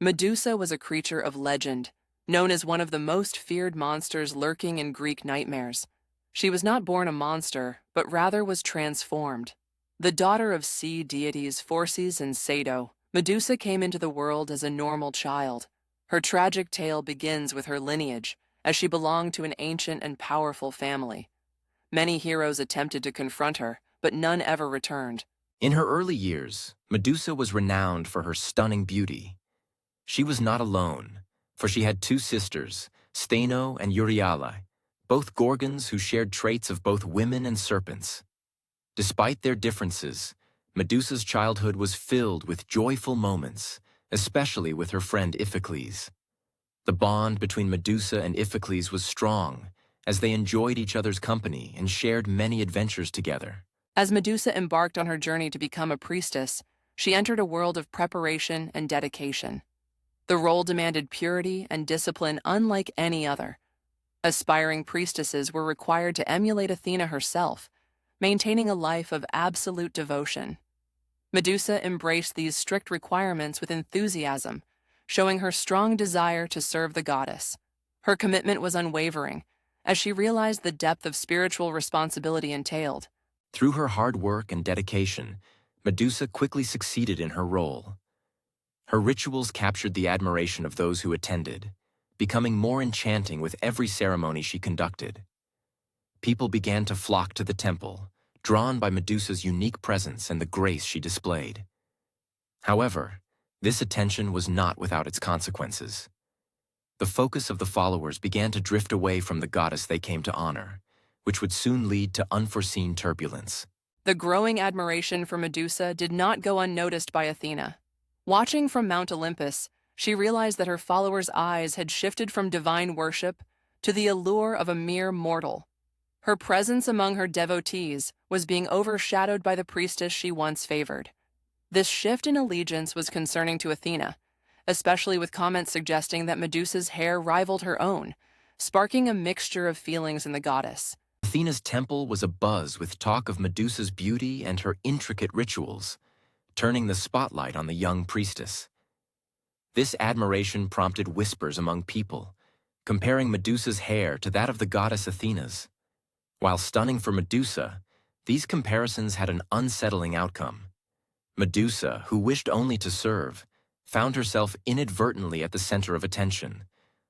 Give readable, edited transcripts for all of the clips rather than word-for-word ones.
Medusa was a creature of legend, known as one of the most feared monsters lurking in Greek nightmares. She was not born a monster, but rather was transformed. The daughter of sea deities Phorcys and Sado, Medusa came into the world as a normal child. Her tragic tale begins with her lineage, as she belonged to an ancient and powerful family. Many heroes attempted to confront her, but none ever returned. In her early years, Medusa was renowned for her stunning beauty. She was not alone, for she had two sisters, Stheno and Euryale, both Gorgons who shared traits of both women and serpents. Despite their differences, Medusa's childhood was filled with joyful moments, especially with her friend Iphicles. The bond between Medusa and Iphicles was strong, as they enjoyed each other's company and shared many adventures together. As Medusa embarked on her journey to become a priestess, she entered a world of preparation and dedication. The role demanded purity and discipline unlike any other. Aspiring priestesses were required to emulate Athena herself, maintaining a life of absolute devotion. Medusa embraced these strict requirements with enthusiasm, showing her strong desire to serve the goddess. Her commitment was unwavering, as she realized the depth of spiritual responsibility entailed. Through her hard work and dedication, Medusa quickly succeeded in her role. Her rituals captured the admiration of those who attended, becoming more enchanting with every ceremony she conducted. People began to flock to the temple, drawn by Medusa's unique presence and the grace she displayed. However, this attention was not without its consequences. The focus of the followers began to drift away from the goddess they came to honor, which would soon lead to unforeseen turbulence. The growing admiration for Medusa did not go unnoticed by Athena. Watching from Mount Olympus, she realized that her followers' eyes had shifted from divine worship to the allure of a mere mortal. Her presence among her devotees was being overshadowed by the priestess she once favored. This shift in allegiance was concerning to Athena, especially with comments suggesting that Medusa's hair rivaled her own, sparking a mixture of feelings in the goddess. Athena's temple was abuzz with talk of Medusa's beauty and her intricate rituals, turning the spotlight on the young priestess. This admiration prompted whispers among people, comparing Medusa's hair to that of the goddess Athena's. While stunning for Medusa, these comparisons had an unsettling outcome. Medusa, who wished only to serve, found herself inadvertently at the center of attention,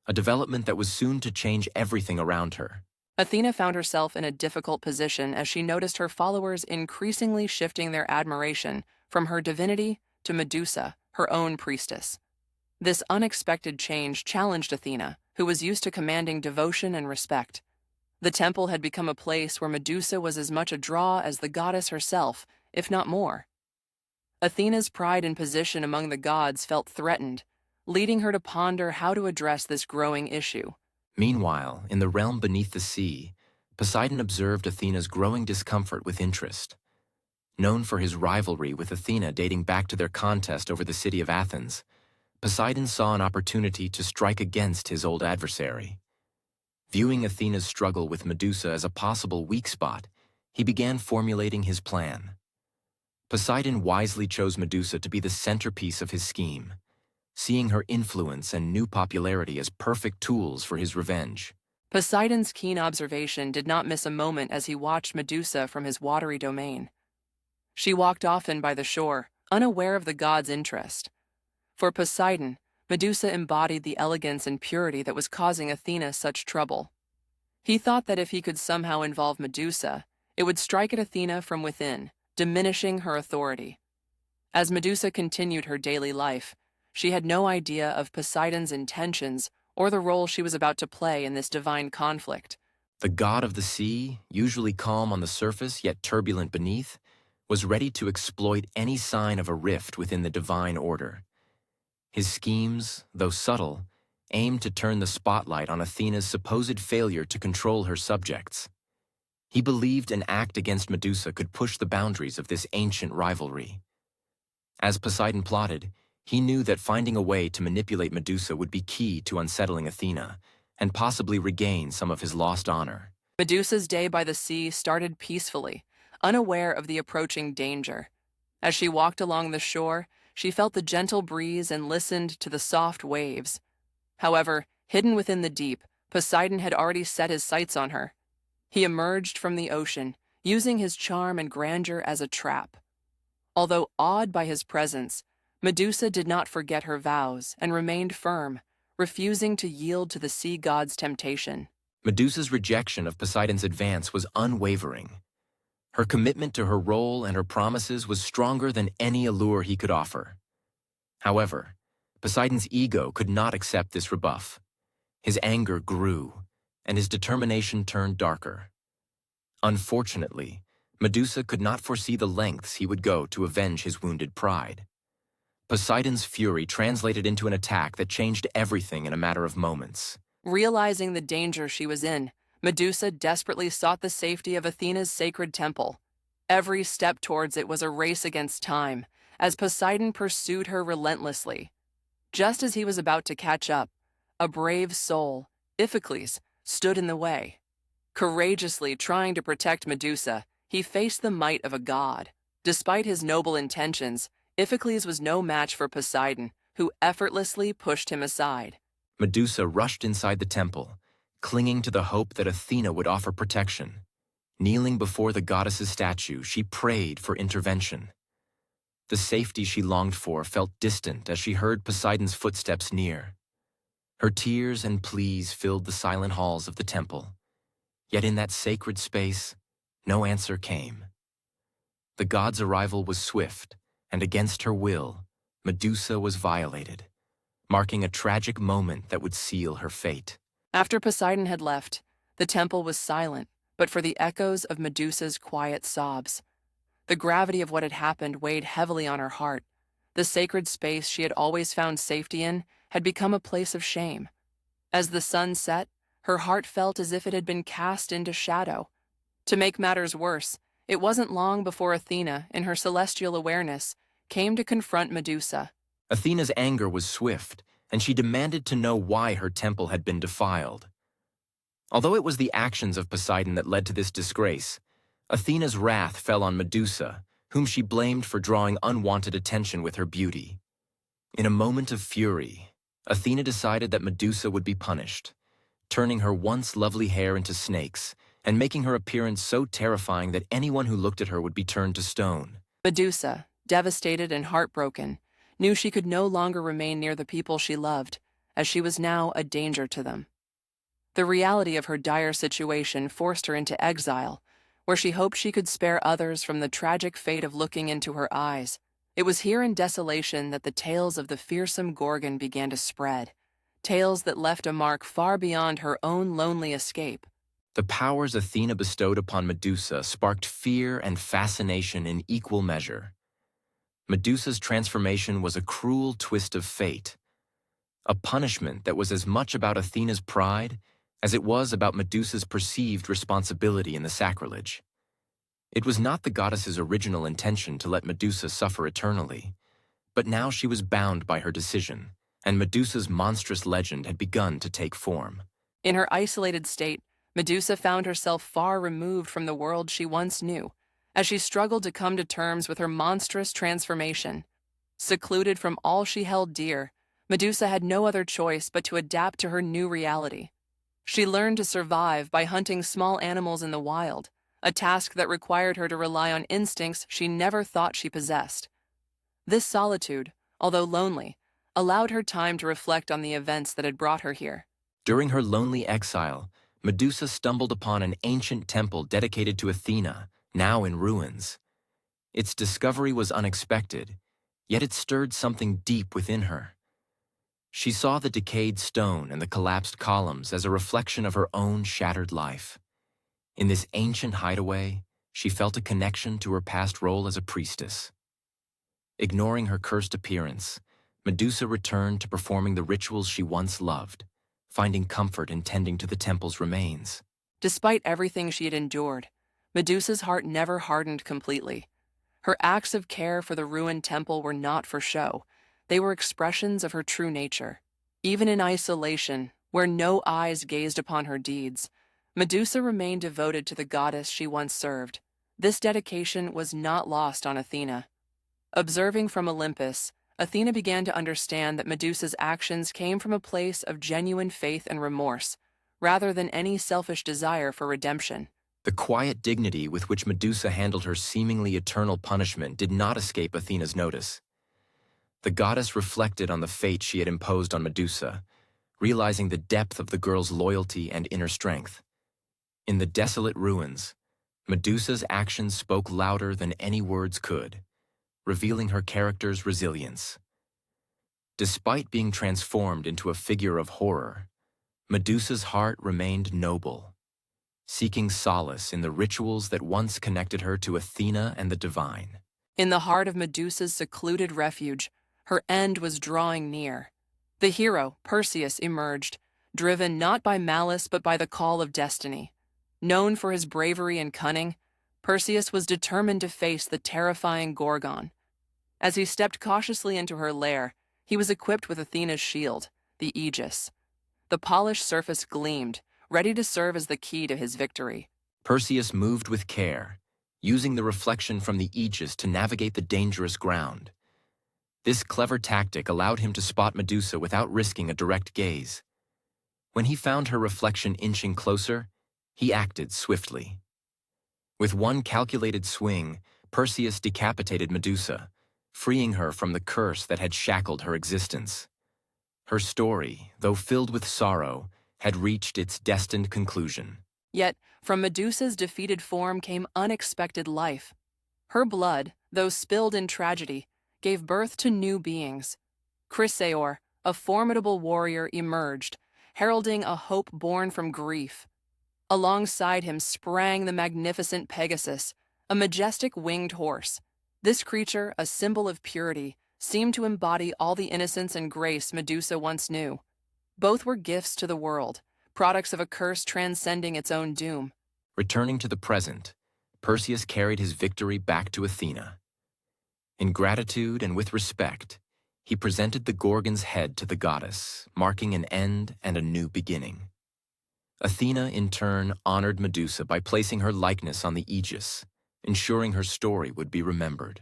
a development that was soon to change everything around her. Athena found herself in a difficult position as she noticed her followers increasingly shifting their admiration from her divinity to Medusa, her own priestess. This unexpected change challenged Athena, who was used to commanding devotion and respect. The temple had become a place where Medusa was as much a draw as the goddess herself, if not more. Athena's pride and position among the gods felt threatened, leading her to ponder how to address this growing issue. Meanwhile, in the realm beneath the sea, Poseidon observed Athena's growing discomfort with interest. Known for his rivalry with Athena dating back to their contest over the city of Athens, Poseidon saw an opportunity to strike against his old adversary. Viewing Athena's struggle with Medusa as a possible weak spot, he began formulating his plan. Poseidon wisely chose Medusa to be the centerpiece of his scheme, seeing her influence and new popularity as perfect tools for his revenge. Poseidon's keen observation did not miss a moment as he watched Medusa from his watery domain. She walked often by the shore, unaware of the god's interest. For Poseidon, Medusa embodied the elegance and purity that was causing Athena such trouble. He thought that if he could somehow involve Medusa, it would strike at Athena from within, diminishing her authority. As Medusa continued her daily life, she had no idea of Poseidon's intentions or the role she was about to play in this divine conflict. The god of the sea, usually calm on the surface yet turbulent beneath, was ready to exploit any sign of a rift within the divine order. His schemes, though subtle, aimed to turn the spotlight on Athena's supposed failure to control her subjects. He believed an act against Medusa could push the boundaries of this ancient rivalry. As Poseidon plotted, he knew that finding a way to manipulate Medusa would be key to unsettling Athena and possibly regain some of his lost honor. Medusa's day by the sea started peacefully, unaware of the approaching danger. As she walked along the shore, she felt the gentle breeze and listened to the soft waves. However, hidden within the deep, Poseidon had already set his sights on her. He emerged from the ocean, using his charm and grandeur as a trap. Although awed by his presence, Medusa did not forget her vows and remained firm, refusing to yield to the sea god's temptation. Medusa's rejection of Poseidon's advance was unwavering. Her commitment to her role and her promises was stronger than any allure he could offer. However, Poseidon's ego could not accept this rebuff. His anger grew, and his determination turned darker. Unfortunately, Medusa could not foresee the lengths he would go to avenge his wounded pride. Poseidon's fury translated into an attack that changed everything in a matter of moments. Realizing the danger she was in, Medusa desperately sought the safety of Athena's sacred temple. Every step towards it was a race against time, as Poseidon pursued her relentlessly. Just as he was about to catch up, a brave soul, Iphicles, stood in the way. Courageously trying to protect Medusa, he faced the might of a god. Despite his noble intentions, Iphicles was no match for Poseidon, who effortlessly pushed him aside. Medusa rushed inside the temple, clinging to the hope that Athena would offer protection. Kneeling before the goddess's statue, she prayed for intervention. The safety she longed for felt distant as she heard Poseidon's footsteps near. Her tears and pleas filled the silent halls of the temple. Yet in that sacred space, no answer came. The god's arrival was swift, and against her will, Medusa was violated, marking a tragic moment that would seal her fate. After Poseidon had left, the temple was silent, but for the echoes of Medusa's quiet sobs. The gravity of what had happened weighed heavily on her heart. The sacred space she had always found safety in had become a place of shame. As the sun set, her heart felt as if it had been cast into shadow. To make matters worse, it wasn't long before Athena, in her celestial awareness, came to confront Medusa. Athena's anger was swift, and she demanded to know why her temple had been defiled. Although it was the actions of Poseidon that led to this disgrace, Athena's wrath fell on Medusa, whom she blamed for drawing unwanted attention with her beauty. In a moment of fury, Athena decided that Medusa would be punished, turning her once lovely hair into snakes and making her appearance so terrifying that anyone who looked at her would be turned to stone. Medusa, devastated and heartbroken, knew she could no longer remain near the people she loved, as she was now a danger to them. The reality of her dire situation forced her into exile, where she hoped she could spare others from the tragic fate of looking into her eyes. It was here in desolation that the tales of the fearsome Gorgon began to spread, tales that left a mark far beyond her own lonely escape. The powers Athena bestowed upon Medusa sparked fear and fascination in equal measure. Medusa's transformation was a cruel twist of fate, a punishment that was as much about Athena's pride as it was about Medusa's perceived responsibility in the sacrilege. It was not the goddess's original intention to let Medusa suffer eternally, but now she was bound by her decision, and Medusa's monstrous legend had begun to take form. In her isolated state, Medusa found herself far removed from the world she once knew, as she struggled to come to terms with her monstrous transformation. Secluded from all she held dear, Medusa had no other choice but to adapt to her new reality. She learned to survive by hunting small animals in the wild, a task that required her to rely on instincts she never thought she possessed. This solitude, although lonely, allowed her time to reflect on the events that had brought her here. During her lonely exile, Medusa stumbled upon an ancient temple dedicated to Athena, now in ruins. Its discovery was unexpected, yet it stirred something deep within her. She saw the decayed stone and the collapsed columns as a reflection of her own shattered life. In this ancient hideaway, she felt a connection to her past role as a priestess. Ignoring her cursed appearance, Medusa returned to performing the rituals she once loved, finding comfort in tending to the temple's remains. Despite everything she had endured, Medusa's heart never hardened completely. Her acts of care for the ruined temple were not for show. They were expressions of her true nature. Even in isolation, where no eyes gazed upon her deeds, Medusa remained devoted to the goddess she once served. This dedication was not lost on Athena. Observing from Olympus, Athena began to understand that Medusa's actions came from a place of genuine faith and remorse, rather than any selfish desire for redemption. The quiet dignity with which Medusa handled her seemingly eternal punishment did not escape Athena's notice. The goddess reflected on the fate she had imposed on Medusa, realizing the depth of the girl's loyalty and inner strength. In the desolate ruins, Medusa's actions spoke louder than any words could, revealing her character's resilience. Despite being transformed into a figure of horror, Medusa's heart remained noble, seeking solace in the rituals that once connected her to Athena and the divine. In the heart of Medusa's secluded refuge, her end was drawing near. The hero, Perseus, emerged, driven not by malice but by the call of destiny. Known for his bravery and cunning, Perseus was determined to face the terrifying Gorgon. As he stepped cautiously into her lair, he was equipped with Athena's shield, the Aegis. The polished surface gleamed, ready to serve as the key to his victory. Perseus moved with care, using the reflection from the Aegis to navigate the dangerous ground. This clever tactic allowed him to spot Medusa without risking a direct gaze. When he found her reflection inching closer, he acted swiftly. With one calculated swing, Perseus decapitated Medusa, freeing her from the curse that had shackled her existence. Her story, though filled with sorrow, had reached its destined conclusion. Yet, from Medusa's defeated form came unexpected life. Her blood, though spilled in tragedy, gave birth to new beings. Chrysaor, a formidable warrior, emerged, heralding a hope born from grief. Alongside him sprang the magnificent Pegasus, a majestic winged horse. This creature, a symbol of purity, seemed to embody all the innocence and grace Medusa once knew. Both were gifts to the world, products of a curse transcending its own doom. Returning to the present, Perseus carried his victory back to Athena. In gratitude and with respect, he presented the Gorgon's head to the goddess, marking an end and a new beginning. Athena, in turn, honored Medusa by placing her likeness on the Aegis, ensuring her story would be remembered.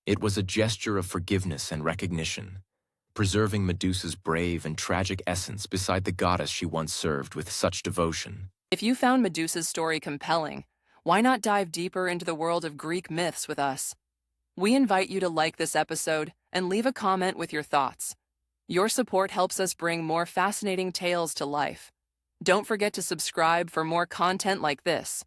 It was a gesture of forgiveness and recognition, preserving Medusa's brave and tragic essence beside the goddess she once served with such devotion. If you found Medusa's story compelling, why not dive deeper into the world of Greek myths with us? We invite you to like this episode and leave a comment with your thoughts. Your support helps us bring more fascinating tales to life. Don't forget to subscribe for more content like this.